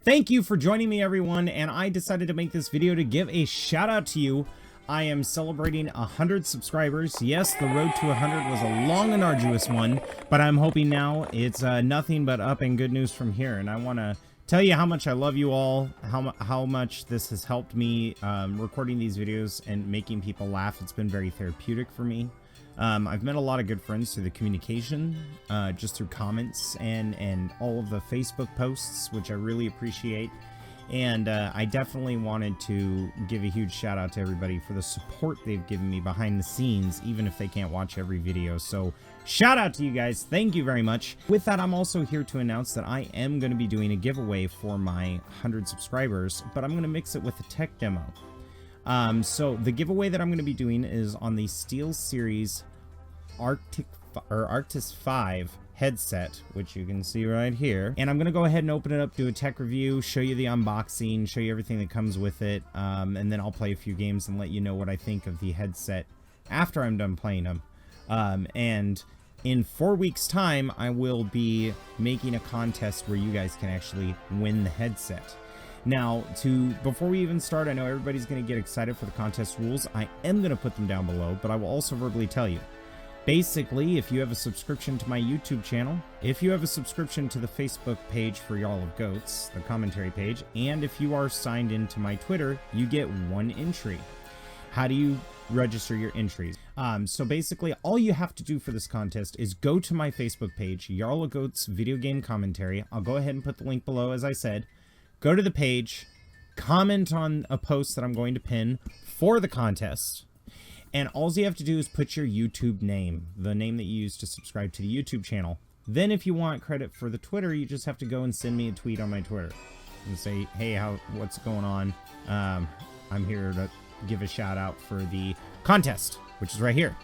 Thank you for joining me, everyone, and I decided to make this video to give a shout out to you. I am celebrating 100 subscribers. Yes, the road to 100 was a long and arduous one, but I'm hoping now it's nothing but up and good news from here. And I want to tell you how much I love you all, how much this has helped me recording these videos and making people laugh. It's been very therapeutic for me. I've met a lot of good friends through the communication, just through comments and all of the Facebook posts, which I really appreciate. And I definitely wanted to give a huge shout out to everybody for the support they've given me behind the scenes, even if they can't watch every video. So shout out to you guys. Thank you very much. With that, I'm also here to announce that I am going to be doing a giveaway for my 100 subscribers, but I'm going to mix it with a tech demo. So the giveaway that I'm going to be doing is on the SteelSeries Arctis 5 headset, which you can see right here. And I'm going to go ahead and open it up, do a tech review, show you the unboxing, show you everything that comes with it, and then I'll play a few games and let you know what I think of the headset after I'm done playing them. And in 4 weeks' time, I will be making a contest where you guys can actually win the headset. Now, before we even start, I know everybody's going to get excited for the contest rules. I am going to put them down below, but I will also verbally tell you. Basically, if you have a subscription to my YouTube channel, if you have a subscription to the Facebook page for Y'all of Goats, the commentary page, and if you are signed into my Twitter, you get 1 entry. How do you register your entries? So basically, all you have to do for this contest is go to my Facebook page, Y'all of Goats Video Game Commentary. I'll go ahead and put the link below, as I said. Go to the page, comment on a post that I'm going to pin for the contest, and all you have to do is put your YouTube name, the name that you use to subscribe to the YouTube channel. Then if you want credit for the Twitter, you just have to go and send me a tweet on my Twitter and say, hey, what's going on? I'm here to give a shout out for the contest, which is right here.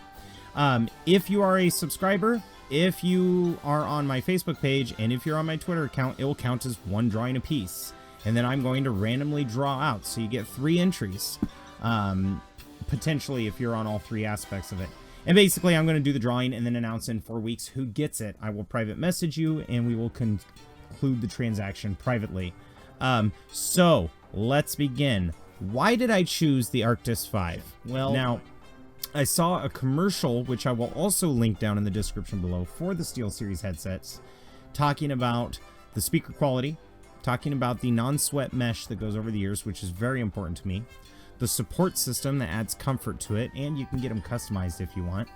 If you are a subscriber, if you are on my Facebook page, and if you're on my Twitter account, it will count as 1 drawing apiece. And then I'm going to randomly draw out. So you get 3 entries, potentially, if you're on all 3 aspects of it. And basically, I'm going to do the drawing and then announce in 4 weeks who gets it. I will private message you, and we will conclude the transaction privately. So let's begin. Why did I choose the Arctis 5? Well, now, I saw a commercial, which I will also link down in the description below, for the SteelSeries headsets, talking about the speaker quality, talking about the non-sweat mesh that goes over the ears, which is very important to me, the support system that adds comfort to it, and you can get them customized if you want.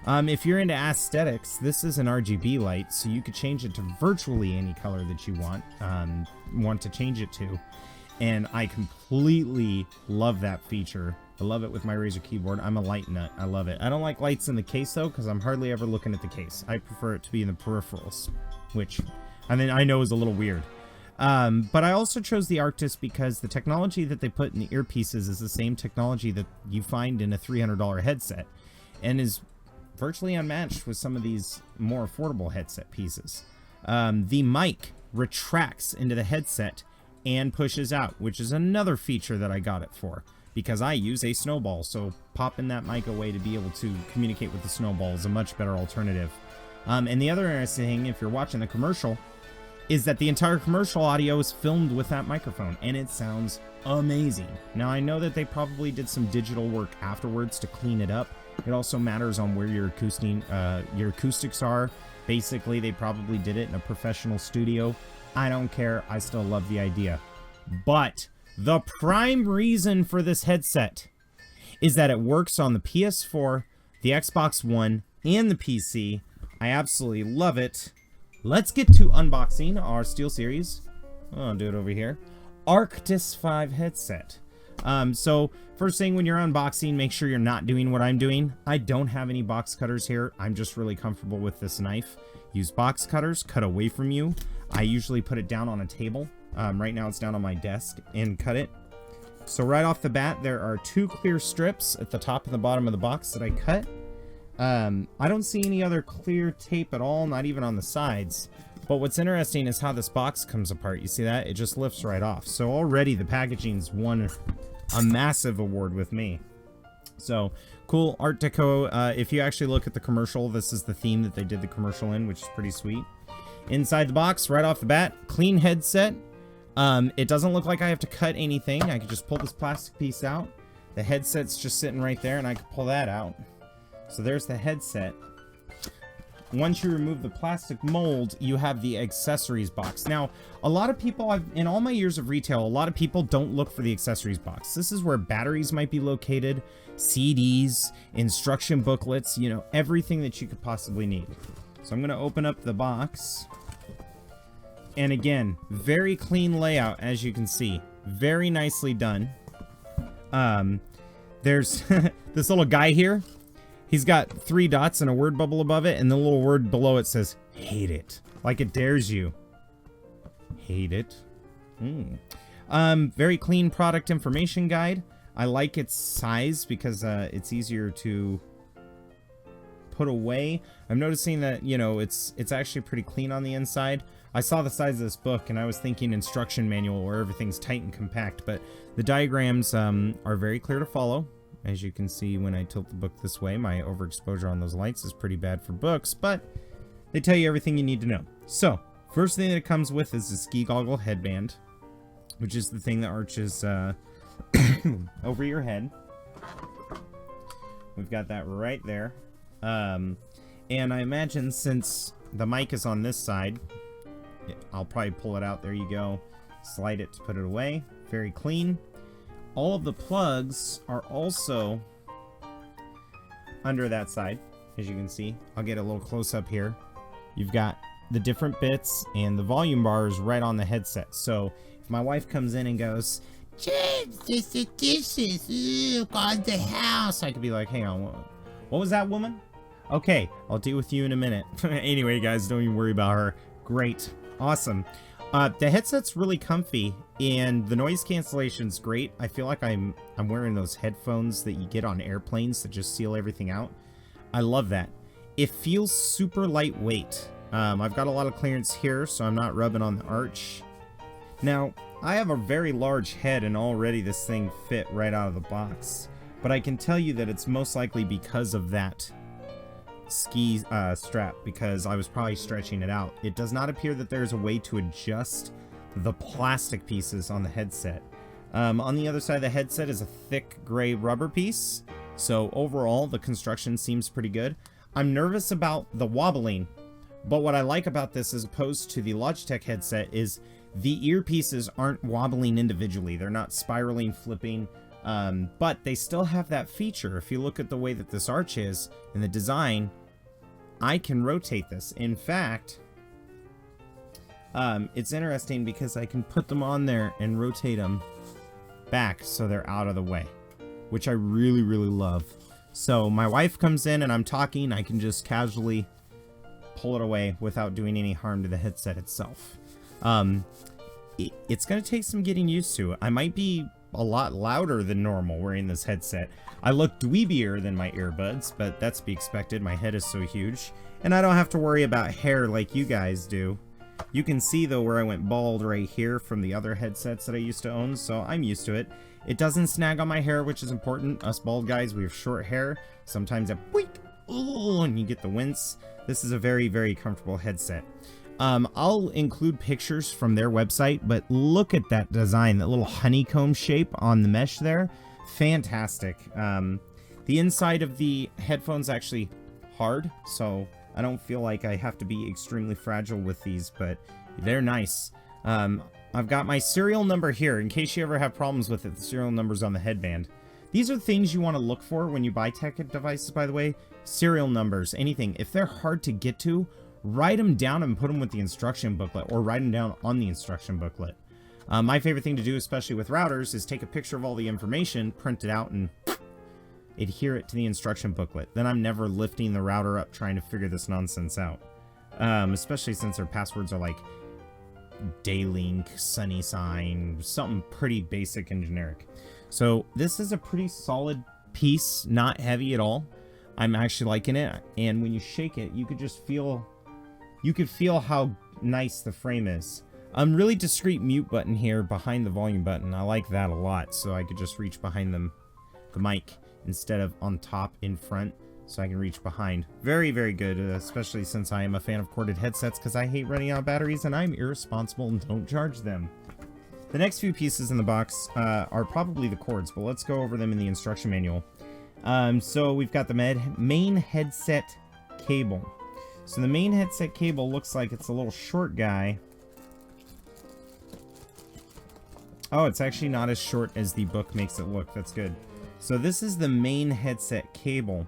If you're into aesthetics, this is an RGB light, so you could change it to virtually any color that you want to change it to. And I completely love that feature. I love it with my Razer keyboard. I'm a light nut. I love it. I don't like lights in the case, though, because I'm hardly ever looking at the case. I prefer it to be in the peripherals, which I know is a little weird. But I also chose the Arctis because the technology that they put in the earpieces is the same technology that you find in a $300 headset, and is virtually unmatched with some of these more affordable headset pieces. The mic retracts into the headset and pushes out, which is another feature that I got it for, because I use a snowball, so popping that mic away to be able to communicate with the snowball is a much better alternative. And the other interesting thing, if you're watching the commercial, is that the entire commercial audio is filmed with that microphone, and it sounds amazing. Now, I know that they probably did some digital work afterwards to clean it up. It also matters on where your acoustics are. Basically, they probably did it in a professional studio. I don't care. I still love the idea. But the prime reason for this headset is that it works on the PS4, the Xbox One, and the PC. I absolutely love it. Let's get to unboxing our SteelSeries. I'll do it over here. Arctis 5 headset. So first thing, when you're unboxing, make sure you're not doing what I'm doing. I don't have any box cutters here. I'm just really comfortable with this knife. Use box cutters, cut away from you. I usually put it down on a table. Right now it's down on my desk, and cut it. So right off the bat, there are 2 clear strips at the top and the bottom of the box that I cut. I don't see any other clear tape at all, not even on the sides. But what's interesting is how this box comes apart. You see that? It just lifts right off. So already the packaging's won a massive award with me. So cool Art Deco. If you actually look at the commercial, this is the theme that they did the commercial in, which is pretty sweet. Inside the box, right off the bat, clean headset, It doesn't look like I have to cut anything. I could just pull this plastic piece out. The headset's just sitting right there, and I could pull that out. So there's the headset. Once you remove the plastic mold, you have the accessories box. Now, a lot of people, in all my years of retail, a lot of people don't look for the accessories box. This is where batteries might be located, CDs, instruction booklets, you know, everything that you could possibly need. So I'm going to open up the box. And again, very clean layout, as you can see. Very nicely done. There's this little guy here. He's got 3 dots and a word bubble above it, and the little word below it says, hate it. Like it dares you. Hate it. Very clean product information guide. I like its size because it's easier to put away. I'm noticing that, you know, it's actually pretty clean on the inside. I saw the size of this book and I was thinking instruction manual where everything's tight and compact, but the diagrams are very clear to follow. As you can see when I tilt the book this way, my overexposure on those lights is pretty bad for books, but they tell you everything you need to know. So, first thing that it comes with is the ski goggle headband, which is the thing that arches over your head. We've got that right there. And I imagine since the mic is on this side, I'll probably pull it out. There you go. Slide it to put it away. Very clean. All of the plugs are also under that side, as you can see. I'll get a little close up here. You've got the different bits, and the volume bar is right on the headset. So if my wife comes in and goes, James, this the dishes, got the house, I could be like, hang on, what was that, woman? Okay, I'll deal with you in a minute. Anyway, guys, don't even worry about her. Great. Awesome. The headset's really comfy, and the noise cancellation's great. I feel like I'm wearing those headphones that you get on airplanes that just seal everything out. I love that. It feels super lightweight. I've got a lot of clearance here, so I'm not rubbing on the arch. Now, I have a very large head, and already this thing fit right out of the box. But I can tell you that it's most likely because of that ski strap, because I was probably stretching it out. It does not appear that there's a way to adjust the plastic pieces on the headset. On the other side of the headset is a thick gray rubber piece, so overall the construction seems pretty good. I'm nervous about the wobbling, but what I like about this as opposed to the Logitech headset is the earpieces aren't wobbling individually. They're not spiraling, flipping. But they still have that feature. If you look at the way that this arch is and the design, I can rotate this. In fact, it's interesting because I can put them on there and rotate them back so they're out of the way, which I really, really love. So my wife comes in and I'm talking, I can just casually pull it away without doing any harm to the headset itself. It's going to take some getting used to. I might be a lot louder than normal wearing this headset. I look dweebier than my earbuds, but that's to be expected. My head is so huge, and I don't have to worry about hair like you guys do. You can see though where I went bald right here from the other headsets that I used to own, so I'm used to it. It doesn't snag on my hair, which is important. Us bald guys, we have short hair. Sometimes it and you get the wince. This is a very, very comfortable headset. I'll include pictures from their website, but look at that design, that little honeycomb shape on the mesh there. Fantastic. The inside of the headphone's actually hard, so I don't feel like I have to be extremely fragile with these, but they're nice. I've got my serial number here, in case you ever have problems with it. The serial number's on the headband. These are things you want to look for when you buy tech devices, by the way. Serial numbers, anything. If they're hard to get to, write them down and put them with the instruction booklet, or write them down on the instruction booklet. My favorite thing to do, especially with routers, is take a picture of all the information, print it out, and adhere it to the instruction booklet. Then I'm never lifting the router up trying to figure this nonsense out. Especially since their passwords are like Daylink, Sunny Sign, something pretty basic and generic. So this is a pretty solid piece, not heavy at all. I'm actually liking it, and when you shake it, you could just feel... You could feel how nice the frame is. Really discreet mute button here behind the volume button. I like that a lot, so I could just reach behind the mic instead of on top in front, so I can reach behind. Very, very good, especially since I am a fan of corded headsets because I hate running out of batteries and I'm irresponsible and don't charge them. The next few pieces in the box are probably the cords, but let's go over them in the instruction manual. So we've got the main headset cable. So the main headset cable looks like it's a little short guy. Oh, it's actually not as short as the book makes it look. That's good. So this is the main headset cable.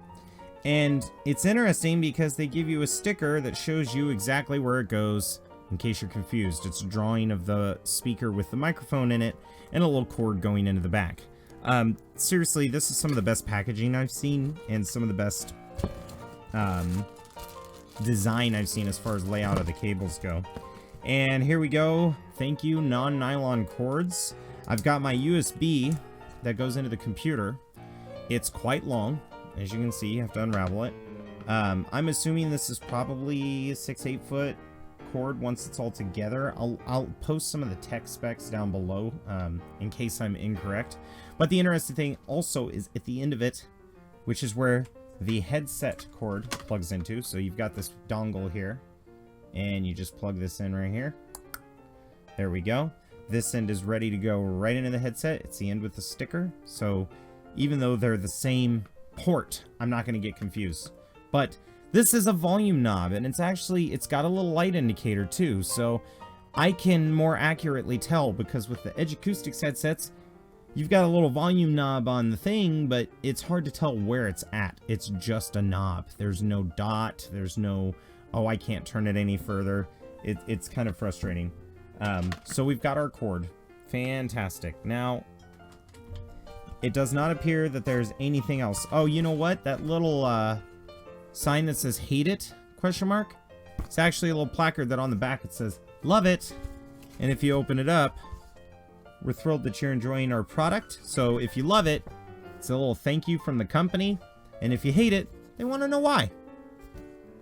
And it's interesting because they give you a sticker that shows you exactly where it goes in case you're confused. It's a drawing of the speaker with the microphone in it and a little cord going into the back. Seriously, this is some of the best packaging I've seen and some of the best design I've seen as far as layout of the cables go. And here we go. Thank you, non-nylon cords. I've got my USB that goes into the computer. It's quite long. As you can see, you have to unravel it. I'm assuming this is probably a 6-8 foot cord once it's all together. I'll post some of the tech specs down below in case I'm incorrect. But the interesting thing also is at the end of it, which is where the headset cord plugs into. So you've got this dongle here, and you just plug this in right here. There we go. This end is ready to go right into the headset. It's the end with the sticker. So even though they're the same port, I'm not going to get confused. But this is a volume knob, and it's got a little light indicator too, so I can more accurately tell, because with the Edge Acoustics headsets, you've got a little volume knob on the thing, but it's hard to tell where it's at. It's just a knob. There's no dot. There's no, oh, I can't turn it any further. It's kind of frustrating. So we've got our cord. Fantastic. Now, it does not appear that there's anything else. Oh, you know what? That little sign that says "Hate It?" ? It's actually a little placard that on the back it says "Love it." And if you open it up, we're thrilled that you're enjoying our product. So if you love it, it's a little thank you from the company. And if you hate it, they want to know why.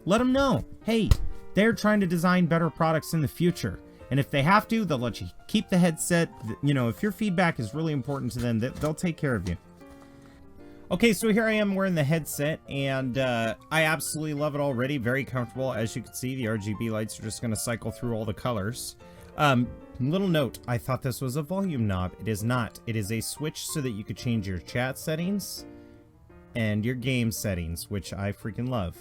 Let them know. Hey, they're trying to design better products in the future. And if they have to, they'll let you keep the headset. You know, if your feedback is really important to them, they'll take care of you. Okay, so here I am wearing the headset, and I absolutely love it already. Very comfortable. As you can see, the RGB lights are just going to cycle through all the colors. Little note, I thought this was a volume knob. It is not. It is a switch so that you could change your chat settings and your game settings, which I freaking love.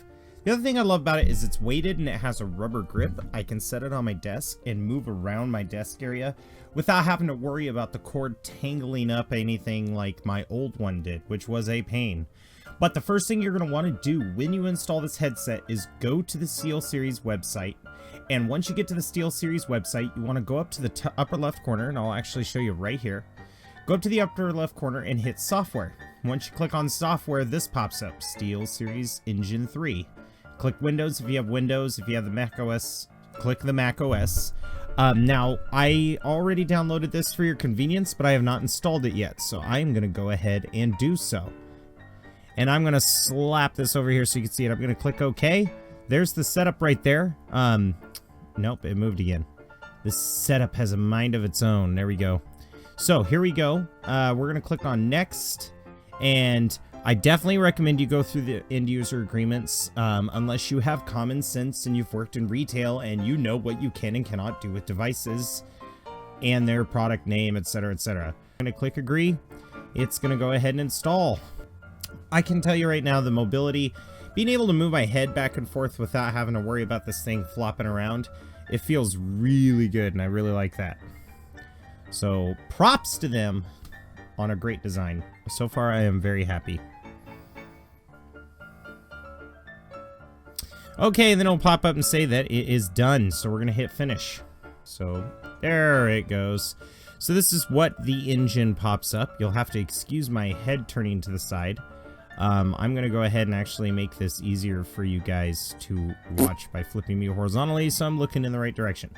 The other thing I love about it is it's weighted and it has a rubber grip. I can set it on my desk and move around my desk area without having to worry about the cord tangling up anything like my old one did, which was a pain. But the first thing you're going to want to do when you install this headset is go to the SteelSeries website. And once you get to the SteelSeries website, you want to go up to the upper left corner, and I'll actually show you right here. Go up to the upper left corner and hit software. Once you click on software, this pops up, SteelSeries Engine 3. Click Windows if you have Windows. If you have the Mac OS, click the Mac OS. Now, I already downloaded this for your convenience, but I have not installed it yet. So I'm going to go ahead and do so. And I'm going to slap this over here so you can see it. I'm going to click OK. There's the setup right there. Nope, it moved again. This setup has a mind of its own. There we go. So here we go. We're going to click on Next. And I definitely recommend you go through the end user agreements unless you have common sense and you've worked in retail and you know what you can and cannot do with devices and their product name, etc., etc. I'm going to click agree. It's going to go ahead and install. I can tell you right now, the mobility, being able to move my head back and forth without having to worry about this thing flopping around, it feels really good, and I really like that. So props to them on a great design. So far, I am very happy. Okay, then it'll pop up and say that it is done. So we're going to hit finish. So there it goes. So this is what the engine pops up. You'll have to excuse my head turning to the side. I'm going to go ahead and actually make this easier for you guys to watch by flipping me horizontally, so I'm looking in the right direction.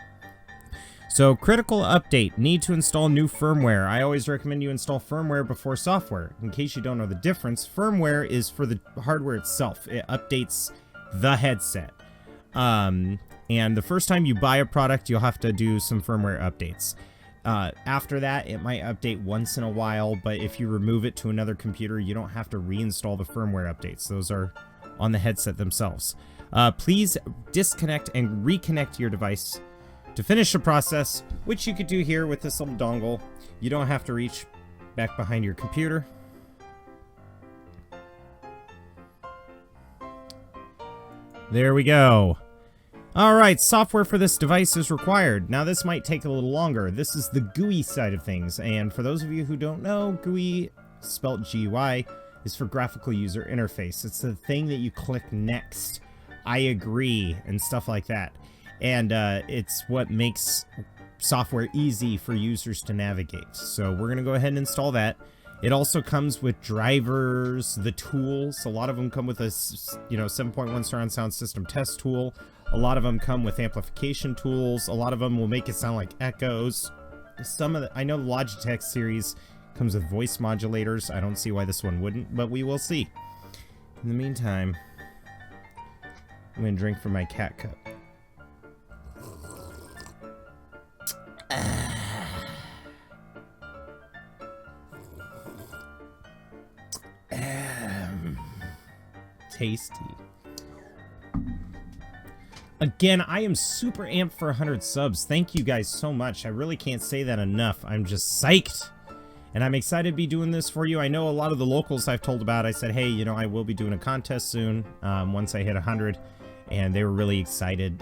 So, critical update. Need to install new firmware. I always recommend you install firmware before software. In case you don't know the difference, firmware is for the hardware itself. It updates the headset. And the first time you buy a product, you'll have to do some firmware updates. After that, it might update once in a while, but if you remove it to another computer, you don't have to reinstall the firmware updates. Those are on the headset themselves. Please disconnect and reconnect your device To finish the process, which you could do here with this little dongle, you don't have to reach back behind your computer. There we go. Alright, software for this device is required. Now this might take a little longer. This is the GUI side of things, and for those of you who don't know, GUI, spelled GUI, is for graphical user interface. It's the thing that you click next, I agree, and stuff like that. And it's what makes software easy for users to navigate. So we're going to go ahead and install that. It also comes with drivers, the tools. A lot of them come with a 7.1 surround sound system test tool. A lot of them come with amplification tools. A lot of them will make it sound like echoes. I know the Logitech series comes with voice modulators. I don't see why this one wouldn't, but we will see. In the meantime, I'm going to drink from my cat cup. Tasty. Again, I am super amped for 100 subs. Thank you guys so much. I really can't say that enough. I'm just psyched. And I'm excited to be doing this for you. I know a lot of the locals I've told about, I said, hey, I will be doing a contest soon once I hit 100. And they were really excited,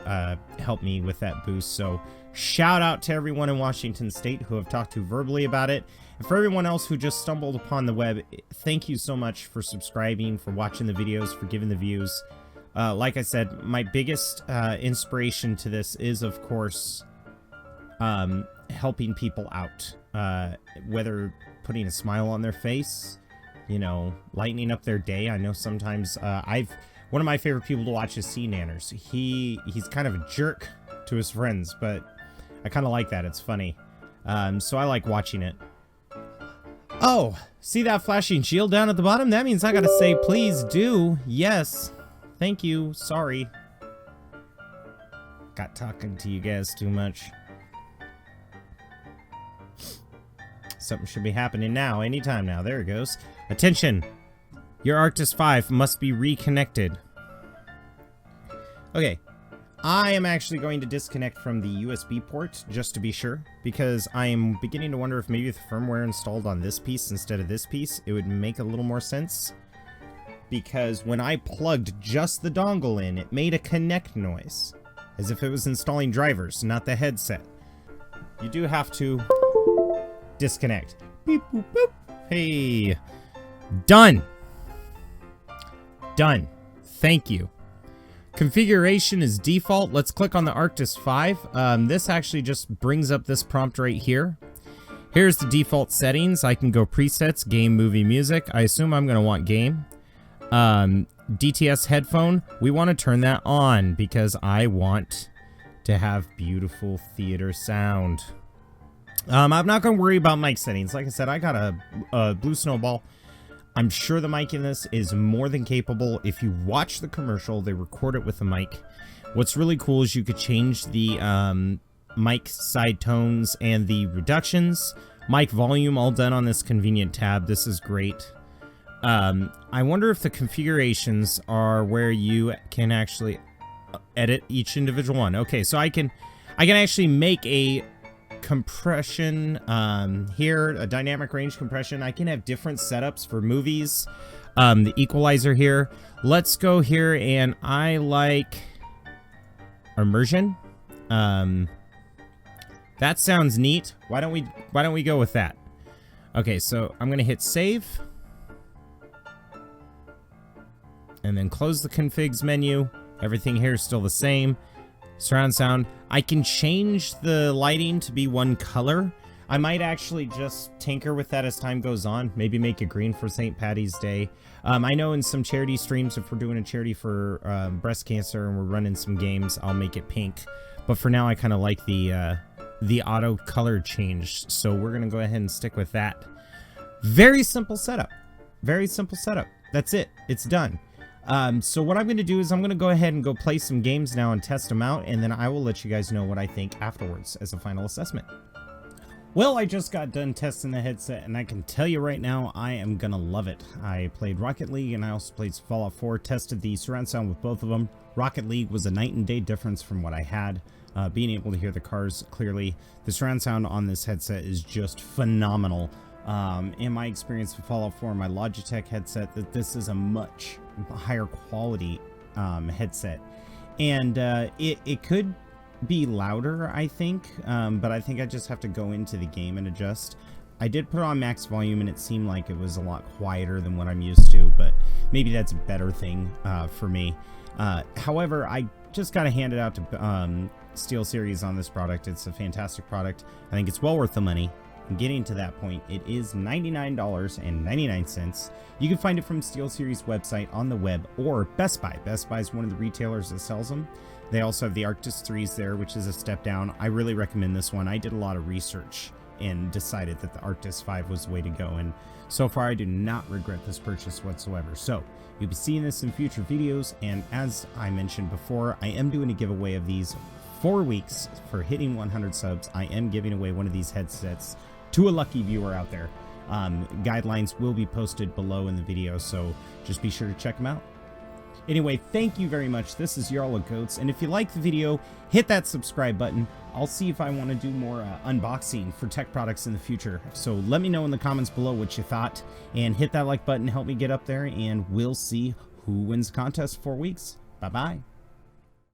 help me with that boost. So shout out to everyone in Washington State who have talked to verbally about it. And for everyone else who just stumbled upon the web, thank you so much for subscribing, for watching the videos, for giving the views. Like I said, my biggest inspiration to this is, of course, helping people out. Whether putting a smile on their face, lightening up their day. I know sometimes one of my favorite people to watch is Sea Nanners. He's kind of a jerk to his friends, but I kind of like that. It's funny. So I like watching it. Oh, see that flashing shield down at the bottom? That means I gotta say, please do. Yes. Thank you. Sorry. Got talking to you guys too much. Something should be happening now, anytime now. There it goes. Attention! Your Arctis 5 must be reconnected. Okay. I am actually going to disconnect from the USB port, just to be sure, because I am beginning to wonder if maybe the firmware installed on this piece instead of this piece, it would make a little more sense. Because when I plugged just the dongle in, it made a connect noise, as if it was installing drivers, not the headset. You do have to disconnect. Beep, boop, boop. Hey. Done. Done. Thank you. Configuration is default. Let's click on the Arctis 5. This actually just brings up this prompt right here. Here's the default settings. I can go presets, game, movie, music. I assume I'm going to want game. DTS headphone. We want to turn that on because I want to have beautiful theater sound. I'm not going to worry about mic settings. Like I said, I got a Blue Snowball. I'm sure the mic in this is more than capable. If you watch the commercial, they record it with a mic. What's really cool is you could change the mic side tones and the reductions. Mic volume all done on this convenient tab. This is great. I wonder if the configurations are where you can actually edit each individual one. Okay, so I can actually make a compression here, a dynamic range compression. I can have different setups for movies. The equalizer here. Let's go here, and I like immersion. That sounds neat. Why don't we go with that? Okay, so I'm gonna hit save, and then close the configs menu. Everything here is still the same. Surround sound. I can change the lighting to be one color. I might actually just tinker with that as time goes on. Maybe make it green for St. Patty's Day. I know in some charity streams, if we're doing a charity for breast cancer and we're running some games, I'll make it pink. But for now, I kind of like the auto color change. So we're going to go ahead and stick with that. Very simple setup. Very simple setup. That's it. It's done. So what I'm going to do is I'm going to go ahead and go play some games now and test them out, and then I will let you guys know what I think afterwards as a final assessment. Well, I just got done testing the headset, and I can tell you right now, I am going to love it. I played Rocket League, and I also played Fallout 4, tested the surround sound with both of them. Rocket League was a night and day difference from what I had. being able to hear the cars clearly. The surround sound on this headset is just phenomenal. In my experience with Fallout 4, my Logitech headset, that this is a much higher quality headset, and it could be louder, I think, but I think I just have to go into the game and adjust. I did put it on max volume and it seemed like it was a lot quieter than what I'm used to, but maybe that's a better thing for me. However, I just got to hand it out to SteelSeries on this product. It's a fantastic product. I think it's well worth the money. And getting to that point, it is $99.99. You can find it from SteelSeries website on the web or Best Buy. Best Buy is one of the retailers that sells them. They also have the Arctis 3s there, which is a step down. I really recommend this one. I did a lot of research and decided that the Arctis 5 was the way to go, and so far I do not regret this purchase whatsoever. So you'll be seeing this in future videos, and as I mentioned before, I am doing a giveaway of these 4 weeks for hitting 100 subs. I am giving away one of these headsets to a lucky viewer out there. Guidelines will be posted below in the video, so just be sure to check them out. Anyway, thank you very much. This is Jarl of Goats, and if you like the video, hit that subscribe button. I'll see if I want to do more unboxing for tech products in the future. So let me know in the comments below what you thought, and hit that like button, help me get up there, and we'll see who wins the contest 4 weeks. Bye-bye.